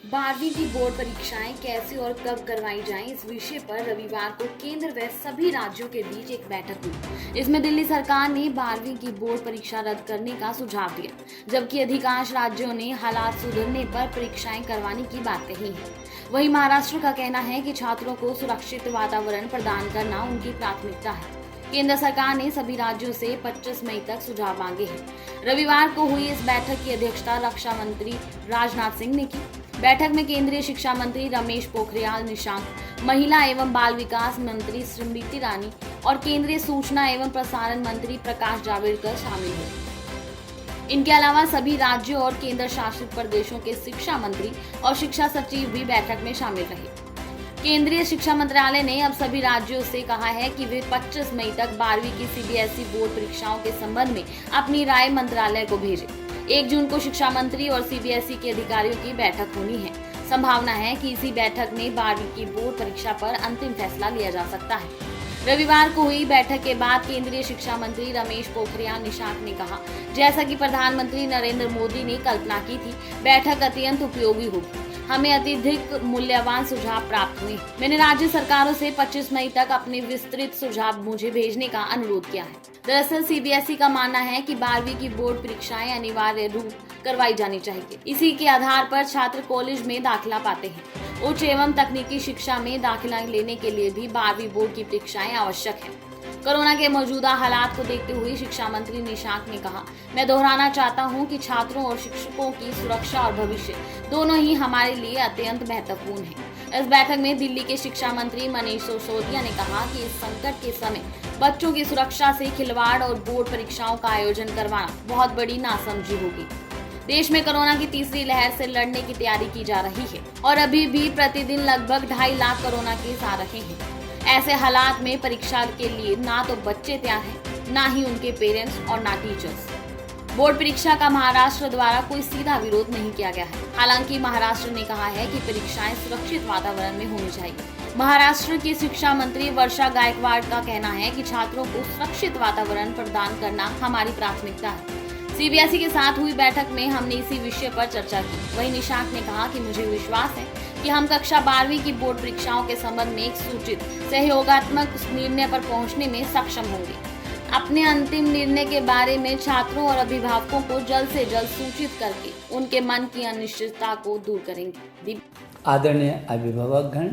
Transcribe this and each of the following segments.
12वीं की बोर्ड परीक्षाएं कैसे और कब करवाई जाएं, इस विषय पर रविवार को केंद्र व सभी राज्यों के बीच एक बैठक हुई। इसमें दिल्ली सरकार ने 12वीं की बोर्ड परीक्षा रद्द करने का सुझाव दिया, जबकि अधिकांश राज्यों ने हालात सुधरने पर परीक्षाएं करवाने की बात कही है। वहीं महाराष्ट्र का कहना है कि छात्रों को सुरक्षित वातावरण प्रदान करना उनकी प्राथमिकता है। केंद्र सरकार ने सभी राज्यों से 25 मई तक सुझाव मांगे हैं। रविवार को हुई इस बैठक की अध्यक्षता रक्षा मंत्री राजनाथ सिंह ने की। बैठक में केंद्रीय शिक्षा मंत्री रमेश पोखरियाल निशंक, महिला एवं बाल विकास मंत्री स्मृति ईरानी और केंद्रीय सूचना एवं प्रसारण मंत्री प्रकाश जावड़ेकर शामिल हुए। इनके अलावा सभी राज्यों और केंद्र शासित प्रदेशों के शिक्षा मंत्री और शिक्षा सचिव भी बैठक में शामिल रहे। केंद्रीय शिक्षा मंत्रालय ने अब सभी राज्यों से कहा है कि वे 25 मई तक 12वीं की सीबीएसई बोर्ड परीक्षाओं के संबंध में अपनी राय मंत्रालय को भेजें। 1 जून को शिक्षा मंत्री और सीबीएसई के अधिकारियों की बैठक होनी है। संभावना है कि इसी बैठक में 12वीं की बोर्ड परीक्षा पर अंतिम फैसला लिया जा सकता है। रविवार को हुई बैठक के बाद केंद्रीय शिक्षा मंत्री रमेश पोखरियाल निशंक ने कहा, जैसा कि प्रधानमंत्री नरेंद्र मोदी ने कल्पना की थी, बैठक अत्यंत उपयोगी होगी। हमें अत्यधिक मूल्यवान सुझाव प्राप्त हुए। मैंने राज्य सरकारों से 25 मई तक अपने विस्तृत सुझाव मुझे भेजने का अनुरोध किया है। दरअसल सीबीएसई का मानना है कि 12वीं की बोर्ड परीक्षाएं अनिवार्य रूप करवाई जानी चाहिए। इसी के आधार पर छात्र कॉलेज में दाखिला पाते हैं। उच्च एवं तकनीकी शिक्षा में दाखिला लेने के लिए भी 12वीं बोर्ड की परीक्षाएं आवश्यक है। कोरोना के मौजूदा हालात को देखते हुए शिक्षा मंत्री निशंक ने कहा, मैं दोहराना चाहता हूं कि छात्रों और शिक्षकों की सुरक्षा और भविष्य दोनों ही हमारे लिए अत्यंत महत्वपूर्ण है। इस बैठक में दिल्ली के शिक्षा मंत्री मनीष सिसोदिया ने कहा कि इस संकट के समय बच्चों की सुरक्षा से खिलवाड़ और बोर्ड परीक्षाओं का आयोजन करवाना बहुत बड़ी नासमझी होगी। देश में कोरोना की तीसरी लहर से लड़ने की तैयारी की जा रही है और अभी भी प्रतिदिन लगभग 2.5 लाख कोरोना केस आ रहे हैं। ऐसे हालात में परीक्षा के लिए ना तो बच्चे तैयार हैं, ना ही उनके पेरेंट्स और ना टीचर्स। बोर्ड परीक्षा का महाराष्ट्र द्वारा कोई सीधा विरोध नहीं किया गया है। हालांकि महाराष्ट्र ने कहा है कि परीक्षाएं सुरक्षित वातावरण में होनी चाहिए। महाराष्ट्र की शिक्षा मंत्री वर्षा गायकवाड़ का कहना है कि छात्रों को सुरक्षित वातावरण प्रदान करना हमारी प्राथमिकता है। सीबीएसई के साथ हुई बैठक में हमने इसी विषय पर चर्चा की। वहीं निशंक ने कहा कि मुझे विश्वास है कि हम कक्षा 12वीं की बोर्ड परीक्षाओं के संबंध में एक सूचित सहयोगात्मक निर्णय पर पहुंचने में सक्षम होंगे। अपने अंतिम निर्णय के बारे में छात्रों और अभिभावकों को जल्द से जल्द सूचित करके उनके मन की अनिश्चितता को दूर करेंगे। आदरणीय अभिभावकगण,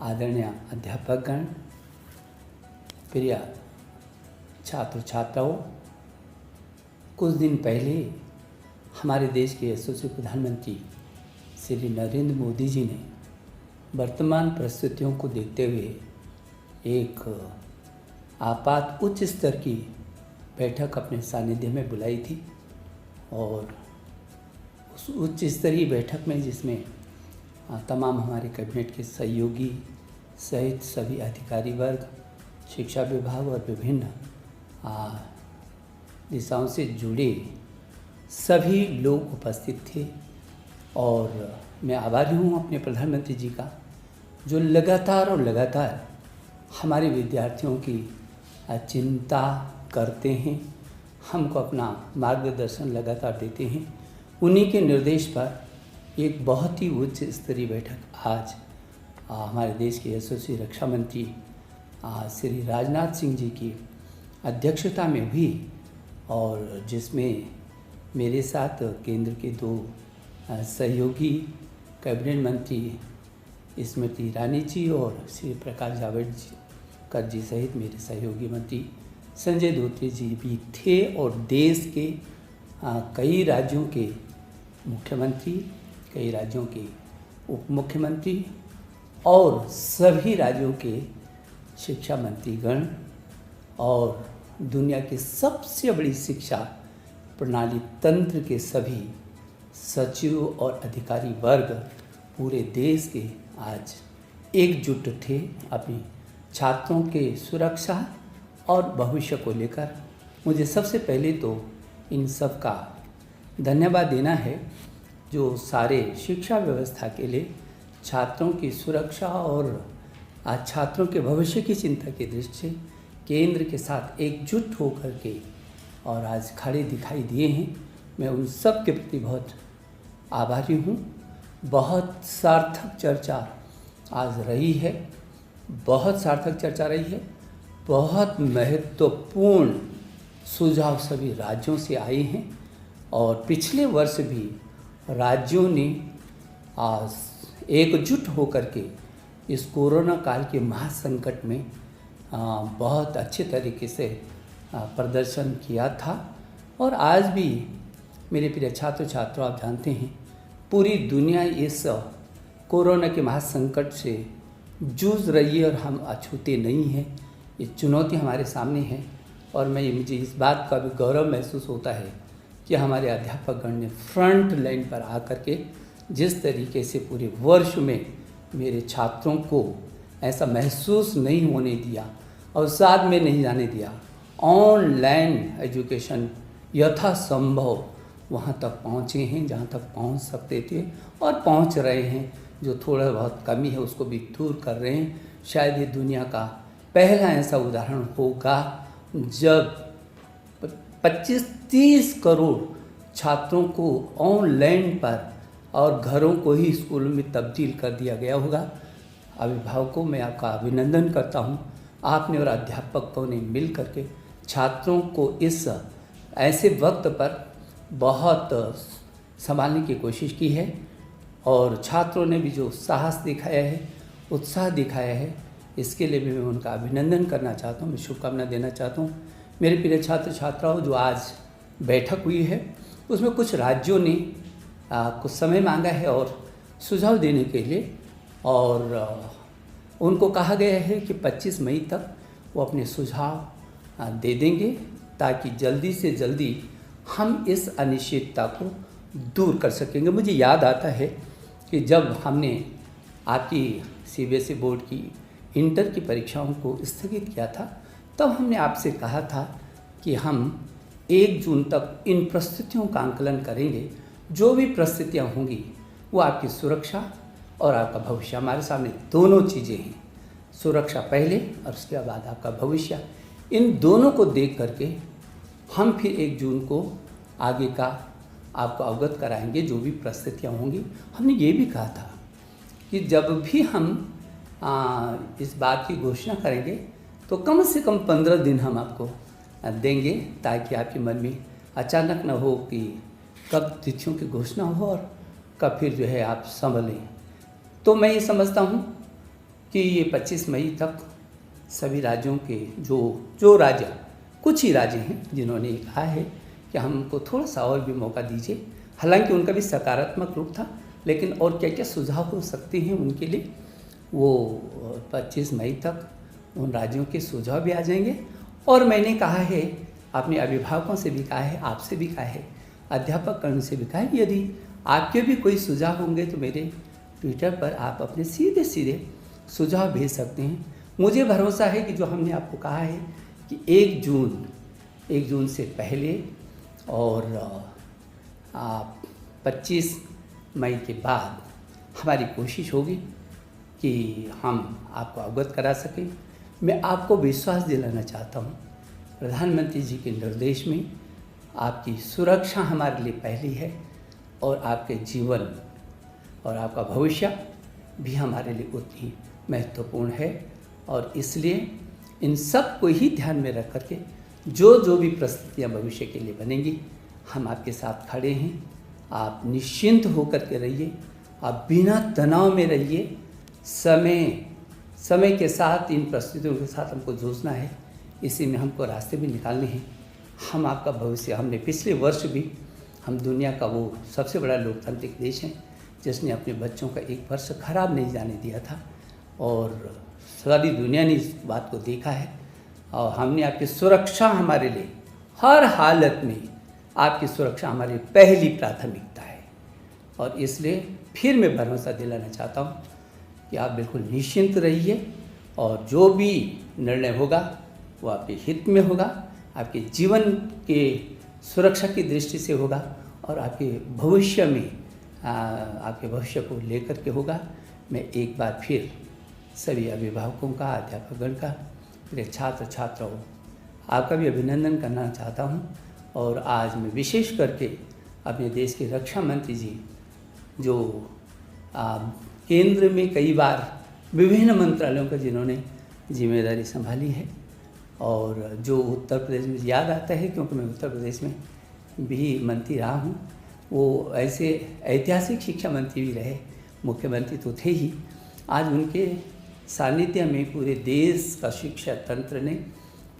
आदरणीय अध्यापकगण, प्रिय छात्र छात्राओं, कुछ दिन पहले हमारे देश के यशस्वी प्रधानमंत्री श्री नरेंद्र मोदी जी ने वर्तमान परिस्थितियों को देखते हुए एक आपात उच्च स्तर की बैठक अपने सानिध्य में बुलाई थी और उस उच्च स्तरीय बैठक में जिसमें तमाम हमारे कैबिनेट के सहयोगी सहित सभी अधिकारी वर्ग, शिक्षा विभाग और विभिन्न दिशाओं से जुड़े सभी लोग उपस्थित थे और मैं आभारी हूँ अपने प्रधानमंत्री जी का, जो लगातार हमारे विद्यार्थियों की चिंता करते हैं, हमको अपना मार्गदर्शन लगातार देते हैं। उन्हीं के निर्देश पर एक बहुत ही उच्च स्तरीय बैठक आज हमारे देश के यशस्वी रक्षा मंत्री श्री राजनाथ सिंह जी की अध्यक्षता में हुई और जिसमें मेरे साथ केंद्र के 2 सहयोगी कैबिनेट मंत्री स्मृति ईरानी जी और श्री प्रकाश जावड़ेकर जी सहित मेरे सहयोगी मंत्री संजय धोत्रे जी भी थे और देश के कई राज्यों के मुख्यमंत्री, कई राज्यों के उप मुख्यमंत्री और सभी राज्यों के शिक्षा मंत्रीगण और दुनिया की सबसे बड़ी शिक्षा प्रणाली तंत्र के सभी सचिव और अधिकारी वर्ग पूरे देश के आज एकजुट थे अपनी छात्रों के सुरक्षा और भविष्य को लेकर। मुझे सबसे पहले तो इन सब का धन्यवाद देना है जो सारे शिक्षा व्यवस्था के लिए छात्रों की सुरक्षा और आज छात्रों के भविष्य की चिंता की दृष्टि से केंद्र के साथ एकजुट होकर के और आज खड़े दिखाई दिए हैं। मैं उन सब के प्रति बहुत आभारी हूँ बहुत सार्थक चर्चा आज रही है, बहुत सार्थक चर्चा रही है। बहुत महत्वपूर्ण सुझाव सभी राज्यों से आए हैं और पिछले वर्ष भी राज्यों ने आज एकजुट होकर के इस कोरोना काल के महासंकट में बहुत अच्छे तरीके से प्रदर्शन किया था। और आज भी मेरे प्रिय छात्र छात्रों, आप जानते हैं पूरी दुनिया इस कोरोना के महासंकट से जूझ रही है और हम अछूते नहीं हैं। ये चुनौती हमारे सामने है और मुझे इस बात का भी गौरव महसूस होता है कि हमारे अध्यापकगण ने फ्रंट लाइन पर आकर के जिस तरीके से पूरे वर्ष में मेरे छात्रों को ऐसा महसूस नहीं होने दिया और साथ में नहीं जाने दिया, ऑनलाइन एजुकेशन यथासंभव वहाँ तक पहुँचे हैं जहाँ तक पहुँच सकते थे और पहुँच रहे हैं। जो थोड़ा बहुत कमी है उसको भी दूर कर रहे हैं। शायद ये दुनिया का पहला ऐसा उदाहरण होगा जब 25-30 करोड़ छात्रों को ऑनलाइन पर और घरों को ही स्कूलों में तब्दील कर दिया गया होगा। अभिभावकों मैं आपका अभिनंदन करता हूँ। आपने और अध्यापकों ने मिल करके छात्रों को इस ऐसे वक्त पर बहुत संभालने की कोशिश की है और छात्रों ने भी जो साहस दिखाया है, उत्साह दिखाया है, इसके लिए भी मैं उनका अभिनंदन करना चाहता हूँ, मैं शुभकामना देना चाहता हूँ। मेरे प्रिय छात्र छात्राओं, जो आज बैठक हुई है उसमें कुछ राज्यों ने कुछ समय मांगा है और सुझाव देने के लिए, और उनको कहा गया है कि 25 मई तक वो अपने सुझाव दे देंगे ताकि जल्दी से जल्दी हम इस अनिश्चितता को दूर कर सकेंगे। मुझे याद आता है कि जब हमने आपकी CBSE बोर्ड की इंटर की परीक्षाओं को स्थगित किया था, तब हमने आपसे कहा था कि हम 1 जून तक इन परिस्थितियों का आंकलन करेंगे। जो भी परिस्थितियाँ होंगी वो आपकी सुरक्षा और आपका भविष्य, हमारे सामने दोनों चीज़ें हैं, सुरक्षा पहले और उसके बाद आपका भविष्य। इन दोनों को देख करके हम फिर 1 जून को आगे का आपको अवगत कराएंगे जो भी परिस्थितियाँ होंगी। हमने ये भी कहा था कि जब भी हम इस बात की घोषणा करेंगे तो कम से कम 15 दिन हम आपको देंगे ताकि आपके मन में अचानक न हो कि कब तिथियों की घोषणा हो और कब फिर जो है आप संभलें। तो मैं ये समझता हूँ कि ये 25 मई तक सभी राज्यों के जो राज्य, कुछ ही राज्य हैं जिन्होंने कहा है कि हमको थोड़ा सा और भी मौका दीजिए। हालांकि उनका भी सकारात्मक रूप था, लेकिन और क्या क्या सुझाव हो सकते हैं उनके लिए, वो 25 मई तक उन राज्यों के सुझाव भी आ जाएंगे। और मैंने कहा है, अपने अभिभावकों से भी कहा है, आपसे भी कहा है, अध्यापकगण से भी कहा है, यदि आपके भी कोई सुझाव होंगे तो मेरे ट्विटर पर आप अपने सीधे सीधे सुझाव भेज सकते हैं। मुझे भरोसा है कि जो हमने आपको कहा है कि 1 जून से पहले और 25 मई के बाद हमारी कोशिश होगी कि हम आपको अवगत करा सकें। मैं आपको विश्वास दिलाना चाहता हूँ, प्रधानमंत्री जी के निर्देश में आपकी सुरक्षा हमारे लिए पहली है और आपके जीवन और आपका भविष्य भी हमारे लिए उतनी महत्वपूर्ण है। और इसलिए इन सब को ही ध्यान में रख करके जो भी परिस्थितियाँ भविष्य के लिए बनेंगी, हम आपके साथ खड़े हैं। आप निश्चिंत होकर के रहिए, आप बिना तनाव में रहिए। समय के साथ इन परिस्थितियों के साथ हमको जूझना है, इसी में हमको रास्ते भी निकालने हैं। हम आपका भविष्य, हमने पिछले वर्ष भी, हम दुनिया का वो सबसे बड़ा लोकतांत्रिक देश है जिसने अपने बच्चों का 1 वर्ष खराब नहीं जाने दिया था और सारी दुनिया ने इस बात को देखा है। और हमने आपकी सुरक्षा, हमारे लिए हर हालत में आपकी सुरक्षा हमारी पहली प्राथमिकता है। और इसलिए फिर मैं भरोसा दिलाना चाहता हूँ कि आप बिल्कुल निश्चिंत रहिए और जो भी निर्णय होगा वो आपके हित में होगा, आपके जीवन के सुरक्षा की दृष्टि से होगा और आपके भविष्य में आपके भविष्य को लेकर के होगा। मैं एक बार फिर सभी अभिभावकों का, अध्यापकगण का, मेरे छात्र छात्राओं, आपका भी अभिनंदन करना चाहता हूँ। और आज मैं विशेष करके अपने देश के रक्षा मंत्री जी जो केंद्र में कई बार विभिन्न मंत्रालयों का जिन्होंने जिम्मेदारी संभाली है, और जो उत्तर प्रदेश में याद आता है क्योंकि मैं उत्तर प्रदेश में भी मंत्री रहा हूँ, वो ऐसे ऐतिहासिक शिक्षा मंत्री भी रहे, मुख्यमंत्री तो थे ही। आज उनके सानिध्य में पूरे देश का शिक्षा तंत्र ने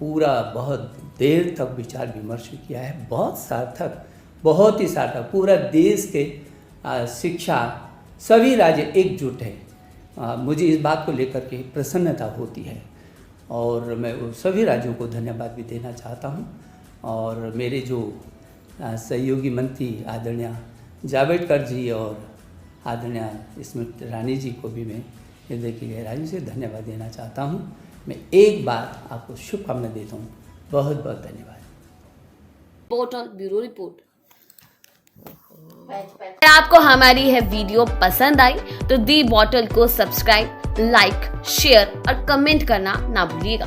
पूरा बहुत देर तक विचार विमर्श किया है, बहुत सार्थक, बहुत ही सार्थक। पूरा देश के शिक्षा सभी राज्य एकजुट है। मुझे इस बात को लेकर के प्रसन्नता होती है और मैं वो सभी राज्यों को धन्यवाद भी देना चाहता हूँ। और मेरे जो सहयोगी मंत्री आदरणीय जावड़ेकर जी और आदरणीय स्मृति ईरानी जी को भी मैं हृदय की गहराई से धन्यवाद देना चाहता हूँ। मैं एक बार आपको शुभकामना देता हूँ। बहुत बहुत धन्यवाद। Portal bureau report. अगर आपको हमारी यह वीडियो पसंद आई तो दी बॉटल को सब्सक्राइब, लाइक, शेयर और कमेंट करना ना भूलिएगा।